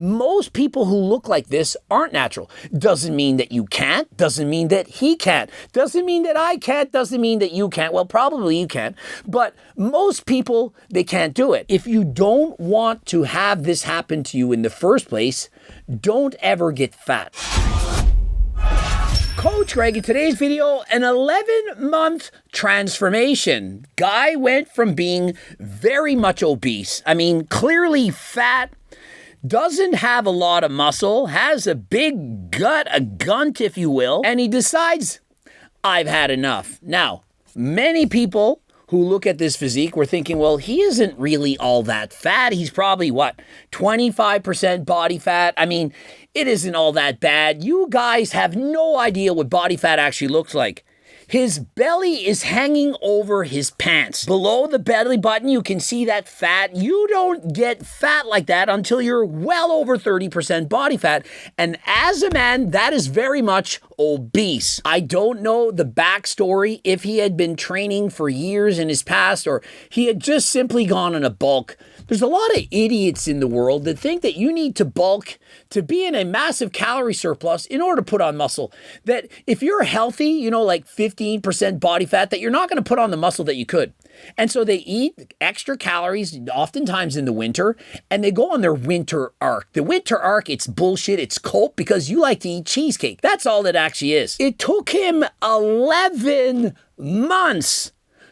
Most people who look like this aren't natural. Doesn't mean that you can't. Doesn't mean that he can't. Doesn't mean that I can't. Doesn't mean that you can't. Well, probably you can. But most people, they can't do it. If you don't want to have this happen to you in the first place, don't ever get fat. Coach Greg, in today's video, an 11-month transformation. Guy went from being very much obese, clearly fat, doesn't have a lot of muscle, has a big gut, a gunt if you will, and he decides, I've had enough. Now, many people who look at this physique were thinking, well, he isn't really all that fat. He's probably, 25% body fat? It isn't all that bad. You guys have no idea what body fat actually looks like. His belly is hanging over his pants. Below the belly button, you can see that fat. You don't get fat like that until you're well over 30% body fat. And as a man, that is very much obese. I don't know the backstory, if he had been training for years in his past or he had just simply gone on a bulk. There's a lot of idiots in the world that think that you need to bulk to be in a massive calorie surplus in order to put on muscle. That if you're healthy, like 15% body fat, that you're not going to put on the muscle that you could. And so they eat extra calories, oftentimes in the winter, and they go on their winter arc. The winter arc, it's bullshit, it's cope because you like to eat cheesecake. That's all it actually is. It took him 11 months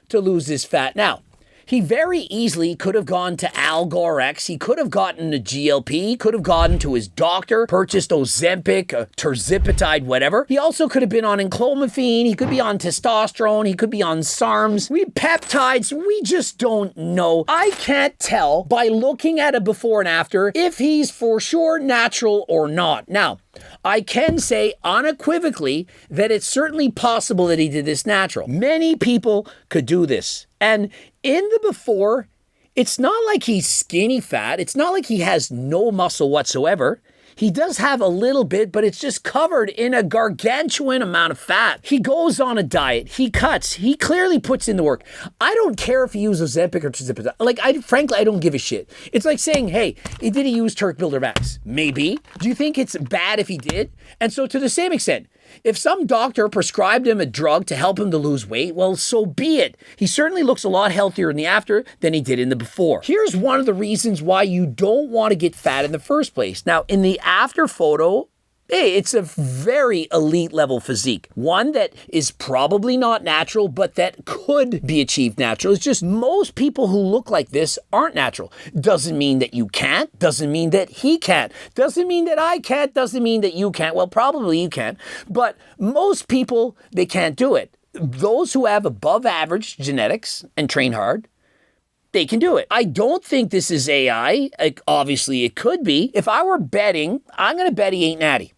to lose this fat. Now, he very easily could have gone to Algorex. He could have gotten a GLP. He could have gone to his doctor, purchased Ozempic, Tirzepatide, whatever. He also could have been on enclomiphene. He could be on testosterone. He could be on SARMs. Peptides. We just don't know. I can't tell by looking at a before and after if he's for sure natural or not. Now, I can say unequivocally that it's certainly possible that he did this natural. Many people could do this. And in the before, it's not like he's skinny fat. It's not like he has no muscle whatsoever. He does have a little bit, but it's just covered in a gargantuan amount of fat. He goes on a diet. He cuts. He clearly puts in the work. I don't care if he uses Ozempic or Tirzepatide. Frankly, I don't give a shit. It's like saying, hey, did he use Turk Builder Max? Maybe. Do you think it's bad if he did? And so to the same extent, if some doctor prescribed him a drug to help him to lose weight, well, so be it. He certainly looks a lot healthier in the after than he did in the before. Here's one of the reasons why you don't want to get fat in the first place. Now, in the after photo, it's a very elite level physique. One that is probably not natural, but that could be achieved natural. It's just most people who look like this aren't natural. Doesn't mean that you can't. Doesn't mean that he can't. Doesn't mean that I can't. Doesn't mean that you can't. Well, probably you can. But most people, they can't do it. Those who have above average genetics and train hard, they can do it. I don't think this is AI. Obviously, it could be. If I were betting, I'm going to bet he ain't natty.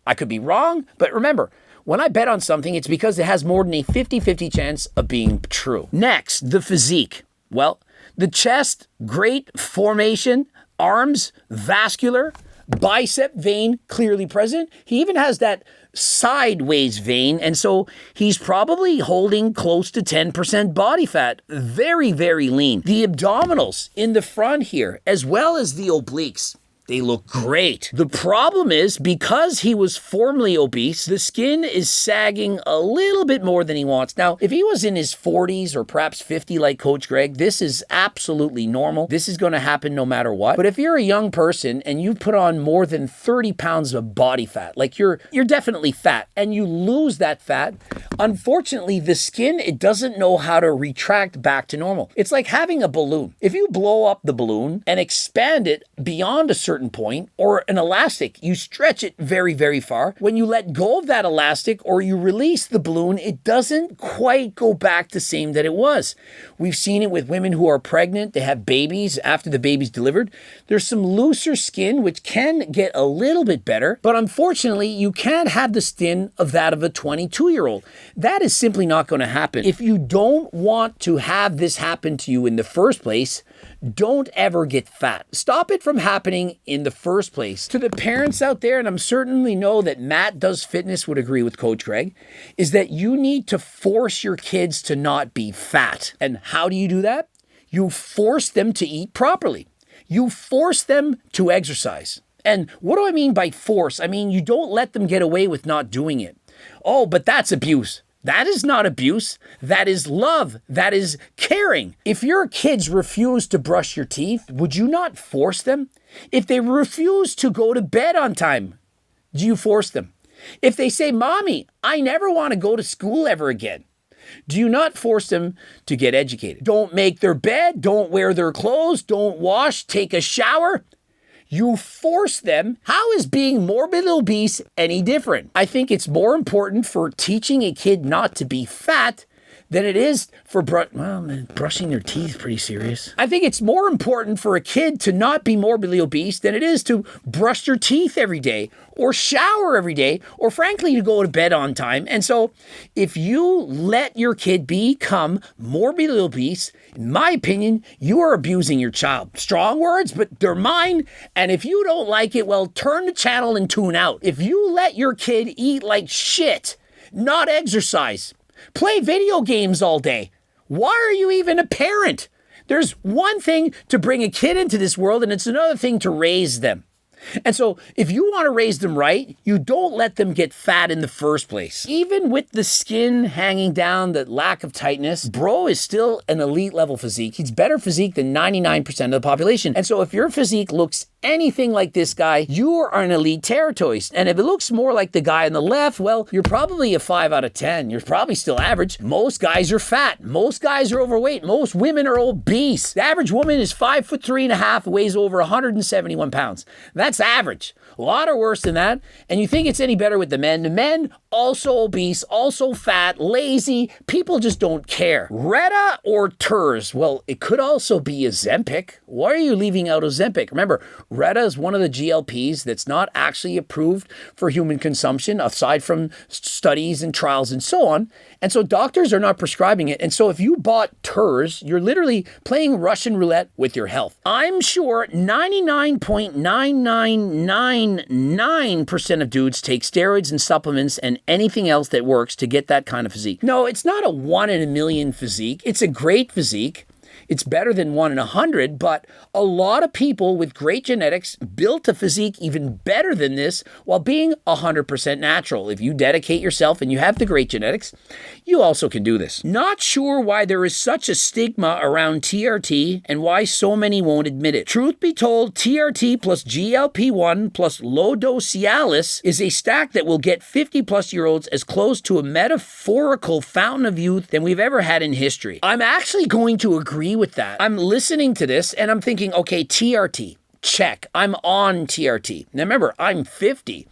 I could be wrong, but remember, when I bet on something, it's because it has more than a 50-50 chance of being true. Next, the physique. Well, the chest, great formation, arms, vascular, bicep vein clearly present. He even has that sideways vein, and so he's probably holding close to 10% body fat. Very, very lean. The abdominals in the front here, as well as the obliques, they look great. The problem is, because he was formerly obese, the skin is sagging a little bit more than he wants. Now, if he was in his 40s or perhaps 50 like Coach Greg, this is absolutely normal. This is going to happen no matter what. But if you're a young person and you put on more than 30 pounds of body fat, like you're definitely fat, and you lose that fat, unfortunately, the skin, it doesn't know how to retract back to normal. It's like having a balloon. If you blow up the balloon and expand it beyond a certain point, or an elastic, you stretch it very, very far. When you let go of that elastic or you release the balloon, it doesn't quite go back the same that it was. We've seen it with women who are pregnant. They have babies after the baby's delivered. There's some looser skin, which can get a little bit better, but unfortunately, you can't have the skin of that of a 22-year-old. That is simply not going to happen. If you don't want to have this happen to you in the first place, don't ever get fat. Stop it from happening in the first place. To the parents out there, and I'm certainly know that Matt Does Fitness would agree with Coach Greg, is that you need to force your kids to not be fat. And how do you do that? You force them to eat properly. You force them to exercise. And what do I mean by force? I mean, you don't let them get away with not doing it. Oh, but that's abuse. That is not abuse. That is love. That is caring. If your kids refuse to brush your teeth, would you not force them? If they refuse to go to bed on time, do you force them? If they say, Mommy, I never want to go to school ever again, do you not force them to get educated? Don't make their bed, don't wear their clothes, don't wash, take a shower. You force them. How is being morbidly obese any different? I think it's more important for teaching a kid not to be fat than it is for brushing their teeth. Pretty serious. I think it's more important for a kid to not be morbidly obese than it is to brush their teeth every day or shower every day or frankly to go to bed on time. And so if you let your kid become morbidly obese, in my opinion, you are abusing your child. Strong words, but they're mine. And if you don't like it, well, turn the channel and tune out. If you let your kid eat like shit, not exercise, play video games all day, why are you even a parent? There's one thing to bring a kid into this world, and it's another thing to raise them. And so if you want to raise them right, you don't let them get fat in the first place. Even with the skin hanging down, the lack of tightness, bro is still an elite level physique. He's better physique than 99% of the population. And so if your physique looks anything like this guy, you are in elite territory. And if it looks more like the guy on the left, well, you're probably a 5 out of 10. You're probably still average. Most guys are fat. Most guys are overweight. Most women are obese. The average woman is 5'3.5", weighs over 171 pounds. That's average. A lot are worse than that. And you think it's any better with the men. The men, also obese, also fat, lazy. People just don't care. Retta or TERS? Well, it could also be Ozempic. Why are you leaving out Ozempic? Remember, Retta is one of the GLPs that's not actually approved for human consumption, aside from studies and trials and so on. And so doctors are not prescribing it. And so if you bought TERS, you're literally playing Russian roulette with your health. I'm sure 99.9999% of dudes take steroids and supplements and anything else that works to get that kind of physique. No, it's not a 1 in a million physique. It's a great physique. It's better than 1 in 100, but a lot of people with great genetics built a physique even better than this while being 100% natural. If you dedicate yourself and you have the great genetics, you also can do this. Not sure why there is such a stigma around TRT and why so many won't admit it. Truth be told, TRT plus GLP-1 plus low-dose Cialis is a stack that will get 50-plus-year-olds as close to a metaphorical fountain of youth than we've ever had in history. I'm actually going to agree with that. I'm listening to this and I'm thinking, okay, TRT, check. I'm on TRT. Now remember, I'm 50.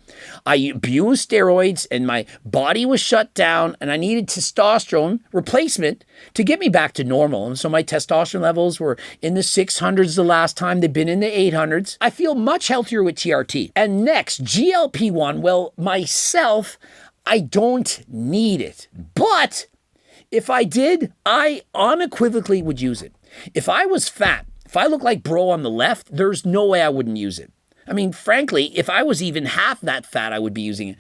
I abused steroids and my body was shut down and I needed testosterone replacement to get me back to normal. And so my testosterone levels were in the 600s the last time. They've been in the 800s. I feel much healthier with TRT. And next, GLP-1. Well, myself, I don't need it. But if I did, I unequivocally would use it. If I was fat, if I look like bro on the left, there's no way I wouldn't use it. I mean, frankly, if I was even half that fat, I would be using it.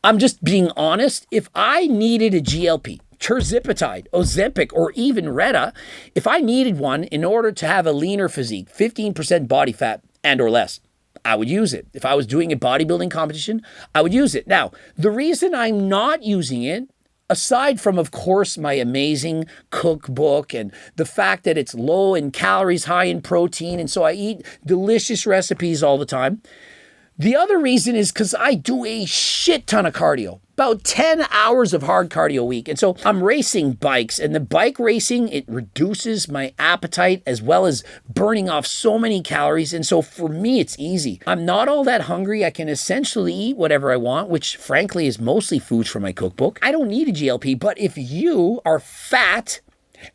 I'm just being honest. If I needed a GLP, tirzepatide, Ozempic, or even Retta, if I needed one in order to have a leaner physique, 15% body fat and or less, I would use it. If I was doing a bodybuilding competition, I would use it. Now, the reason I'm not using it, aside from, of course, my amazing cookbook and the fact that it's low in calories, high in protein, and so I eat delicious recipes all the time, the other reason is because I do a shit ton of cardio, about 10 hours of hard cardio a week. And so I'm racing bikes, and the bike racing, it reduces my appetite as well as burning off so many calories. And so for me, it's easy. I'm not all that hungry. I can essentially eat whatever I want, which frankly is mostly foods from my cookbook. I don't need a GLP, but if you are fat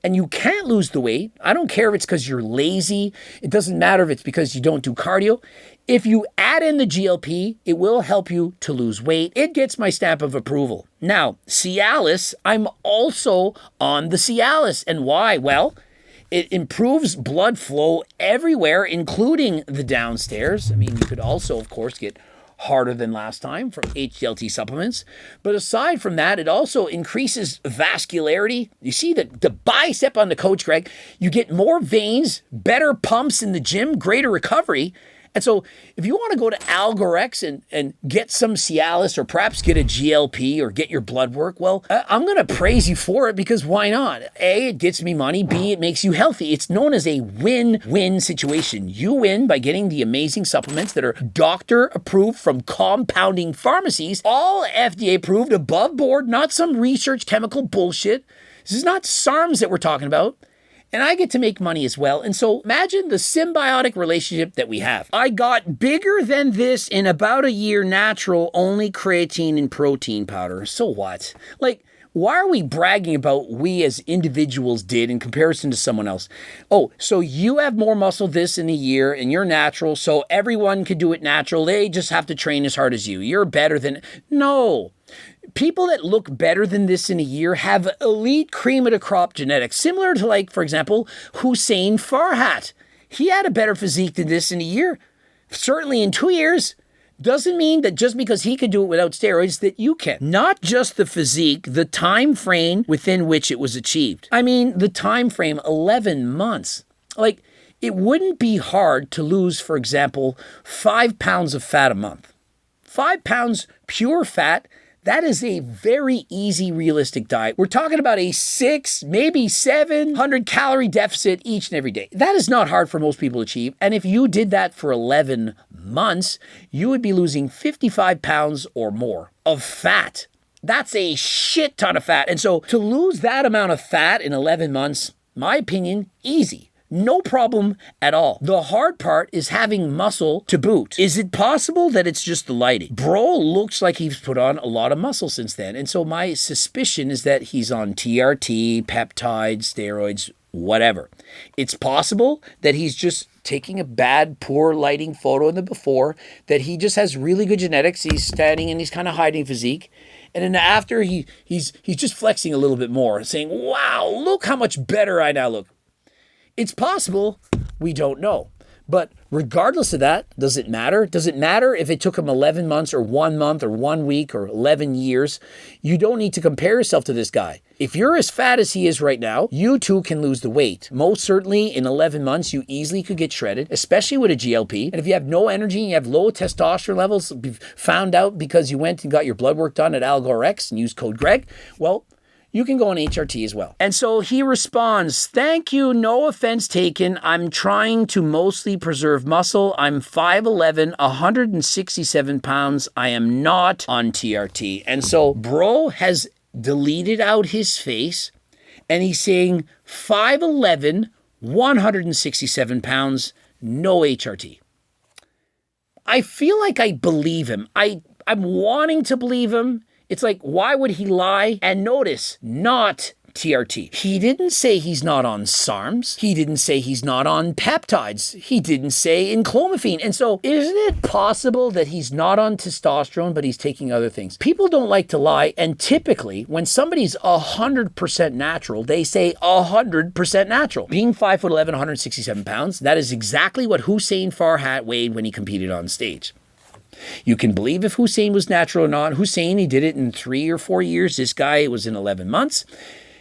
and you can't lose the weight, I don't care if it's because you're lazy. It doesn't matter if it's because you don't do cardio. If you add in the GLP, it will help you to lose weight. It gets my stamp of approval. Now, Cialis, I'm also on the Cialis. And why? Well, it improves blood flow everywhere, including the downstairs. I mean, you could also, of course, get harder than last time from HDLT supplements. But aside from that, it also increases vascularity. You see the bicep on the coach, Greg. You get more veins, better pumps in the gym, greater recovery. And so if you want to go to Algorex and get some Cialis or perhaps get a GLP or get your blood work, well, I'm going to praise you for it because why not? A, it gets me money. B, it makes you healthy. It's known as a win-win situation. You win by getting the amazing supplements that are doctor approved from compounding pharmacies, all FDA approved, above board, not some research chemical bullshit. This is not SARMs that we're talking about. And I get to make money as well. And so imagine the symbiotic relationship that we have. I got bigger than this in about a year natural, only creatine and protein powder. So what? Like, why are we bragging about we as individuals did in comparison to someone else? Oh, so you have more muscle this in a year and you're natural, so everyone could do it natural. They just have to train as hard as you. You're better than... No. People that look better than this in a year have elite cream of the crop genetics, similar to, like, for example, Hussein Farhat. He had a better physique than this in a year. Certainly in 2 years. Doesn't mean that just because he could do it without steroids that you can. Not just the physique, the time frame within which it was achieved. I mean, the time frame, 11 months. Like, it wouldn't be hard to lose, for example, 5 pounds of fat a month. 5 pounds pure fat. That is a very easy, realistic diet. We're talking about a 6, maybe 700 calorie deficit each and every day. That is not hard for most people to achieve. And if you did that for 11 months, you would be losing 55 pounds or more of fat. That's a shit ton of fat. And so to lose that amount of fat in 11 months, my opinion, easy. No problem at all. The hard part is having muscle to boot. Is it possible that it's just the lighting? Bro looks like he's put on a lot of muscle since then. And so my suspicion is that he's on TRT, peptides, steroids, whatever. It's possible that he's just taking a bad, poor lighting photo in the before, that he just has really good genetics. He's standing and he's kind of hiding physique. And then after, he's just flexing a little bit more, saying, wow, look how much better I now look. It's possible. We don't know. But regardless of that, does it matter? Does it matter if it took him 11 months or 1 month or 1 week or 11 years? You don't need to compare yourself to this guy. If you're as fat as he is right now, you too can lose the weight. Most certainly in 11 months, you easily could get shredded, especially with a GLP. And if you have no energy and you have low testosterone levels, found out because you went and got your blood work done at Algorex and used code Greg, well, you can go on HRT as well. And so he responds, thank you, no offense taken. I'm trying to mostly preserve muscle. I'm 5'11", 167 pounds. I am not on TRT. And so bro has deleted out his face and he's saying 5'11", 167 pounds, no HRT. I feel like I believe him. I'm wanting to believe him. It's like, why would he lie? And notice, not TRT. He didn't say he's not on SARMs. He didn't say he's not on peptides. He didn't say enclomiphene. And so, isn't it possible that he's not on testosterone, but he's taking other things? People don't like to lie, and typically, when somebody's 100% natural, they say 100% natural. Being 5'11", 167 pounds, that is exactly what Hussein Farhat weighed when he competed on stage. You can believe if Hussein was natural or not. Hussein, he did it in 3 or 4 years. This guy, it was in 11 months.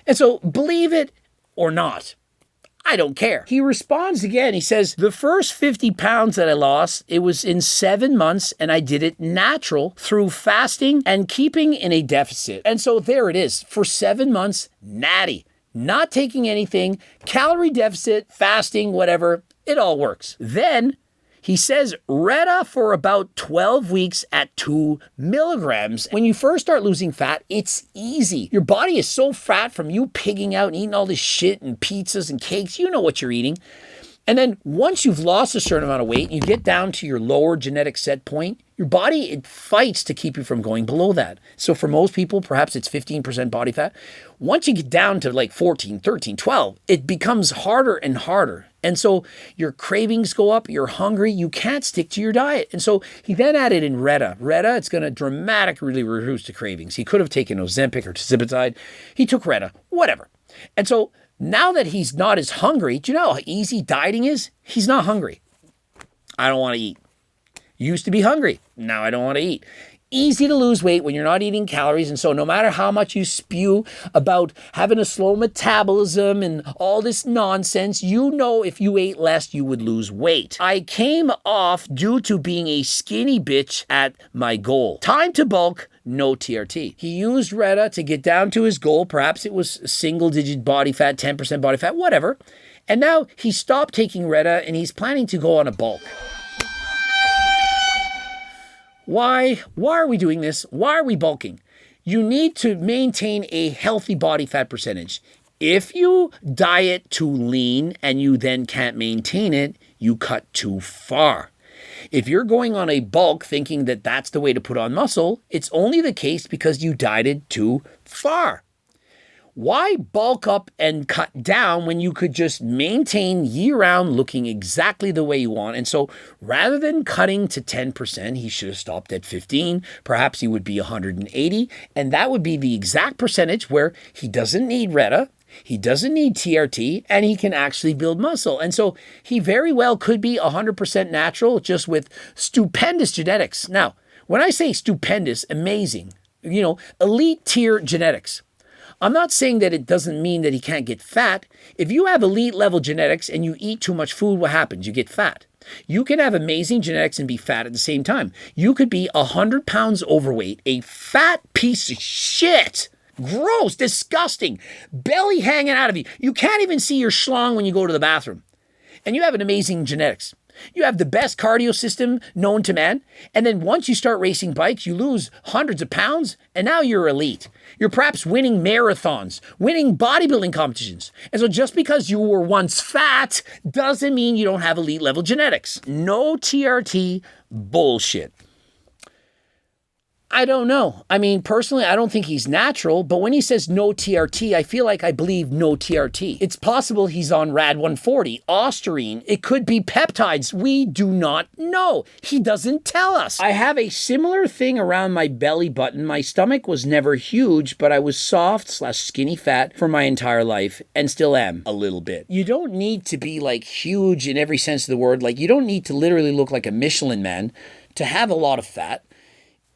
And so believe it or not, I don't care. He responds again. He says, the first 50 pounds that I lost, it was in 7 months and I did it natural through fasting and keeping in a deficit. And so there it is. For 7 months, natty, not taking anything, calorie deficit, fasting, whatever, it all works. Then he says Retta for about 12 weeks at 2 milligrams. When you first start losing fat, it's easy. Your body is so fat from you pigging out and eating all this shit and pizzas and cakes. You know what you're eating. And then once you've lost a certain amount of weight, you get down to your lower genetic set point, your body, it fights to keep you from going below that. So for most people, perhaps it's 15% body fat. Once you get down to like 14, 13, 12, it becomes harder and harder. And so your cravings go up, you're hungry, you can't stick to your diet. And so he then added in Retta. Retta, it's going to dramatically reduce the cravings. He could have taken Ozempic or tirzepatide. He took Retta, whatever. And so now that he's not as hungry, do you know how easy dieting is? He's not hungry. I don't want to eat. Used to be hungry. Now I don't want to eat. easy to lose weight when you're not eating calories. And so no matter how much you spew about having a slow metabolism and all this nonsense, you know if you ate less, you would lose weight. I came off due to being a skinny bitch at my goal. Time to bulk, no TRT. He used Retta to get down to his goal. Perhaps it was single-digit body fat, 10% body fat, whatever. And now he stopped taking Retta and he's planning to go on a bulk. Why are we doing this? Why are we bulking? You need to maintain a healthy body fat percentage. If you diet too lean and you then can't maintain it, you cut too far. If you're going on a bulk thinking that that's the way to put on muscle, it's only the case because you dieted too far. Why bulk up and cut down when you could just maintain year-round looking exactly the way you want? And so rather than cutting to 10%, he should have stopped at 15. Perhaps he would be 180. And that would be the exact percentage where he doesn't need Retta, he doesn't need TRT, and he can actually build muscle. And so he very well could be 100% natural just with stupendous genetics. Now, when I say stupendous, amazing, elite tier genetics, I'm not saying that it doesn't mean that he can't get fat. If you have elite level genetics and you eat too much food, what happens? You get fat. You can have amazing genetics and be fat at the same time. You could be 100 pounds overweight, a fat piece of shit. Gross, disgusting, belly hanging out of you. You can't even see your schlong when you go to the bathroom. And you have an amazing genetics. You have the best cardio system known to man. And then once you start racing bikes, you lose hundreds of pounds and now you're elite. You're perhaps winning marathons, winning bodybuilding competitions. And so just because you were once fat doesn't mean you don't have elite level genetics. No TRT bullshit. I don't know. I mean, personally, I don't think he's natural, but when he says no TRT, I feel like I believe no TRT. It's possible he's on Rad 140, Ostarine. It could be peptides. We do not know. He doesn't tell us. I have a similar thing around my belly button. My stomach was never huge, but I was soft/skinny fat for my entire life and still am a little bit. You don't need to be like huge in every sense of the word. Like you don't need to literally look like a Michelin man to have a lot of fat.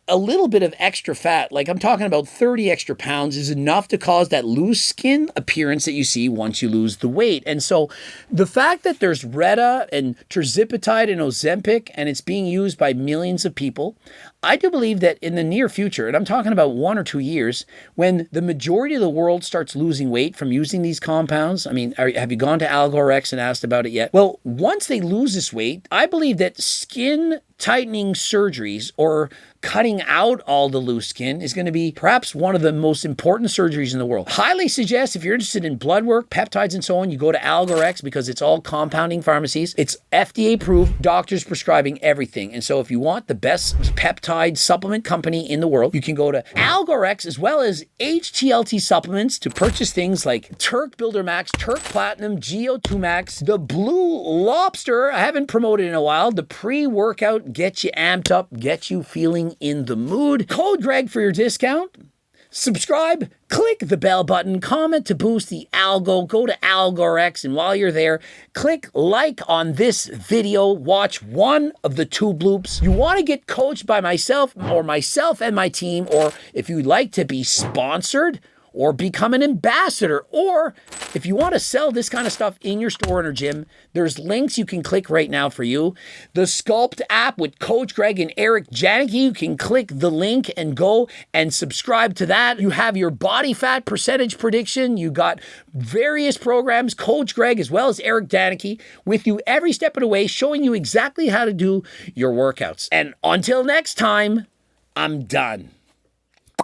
A little bit of extra fat, like I'm talking about 30 extra pounds, is enough to cause that loose skin appearance that you see once you lose the weight. And so the fact that there's Retta and Tirzepatide and Ozempic and it's being used by millions of people, I do believe that in the near future, and I'm talking about 1 or 2 years, when the majority of the world starts losing weight from using these compounds, I mean, have you gone to AlgoRx and asked about it yet? Well, once they lose this weight, I believe that skin tightening surgeries or cutting out all the loose skin is going to be perhaps one of the most important surgeries in the world. Highly suggest if you're interested in blood work, peptides and so on, you go to AlgoRx because it's all compounding pharmacies. It's FDA approved, doctors prescribing everything. And so if you want the best peptide supplement company in the world, you can go to AlgoRx as well as HTLT supplements to purchase things like Turk Builder Max, Turk Platinum, GO2 Max, the Blue Lobster, I haven't promoted in a while, the pre-workout, get you amped up, get you feeling in the mood. Code Greg for your discount. Subscribe, click the bell button, comment to boost the algo, go to AlgoRx, and while you're there, click like on this video, watch one of the 2 bloops. You want to get coached by myself and my team, or if you'd like to be sponsored, or become an ambassador, or if you want to sell this kind of stuff in your store in or gym, there's links you can click right now for you. The Sculpt app with Coach Greg and Eric Janicki, you can click the link and go and subscribe to that. You have your body fat percentage prediction. You got various programs, Coach Greg as well as Eric Janicki, with you every step of the way, showing you exactly how to do your workouts. And until next time, I'm done.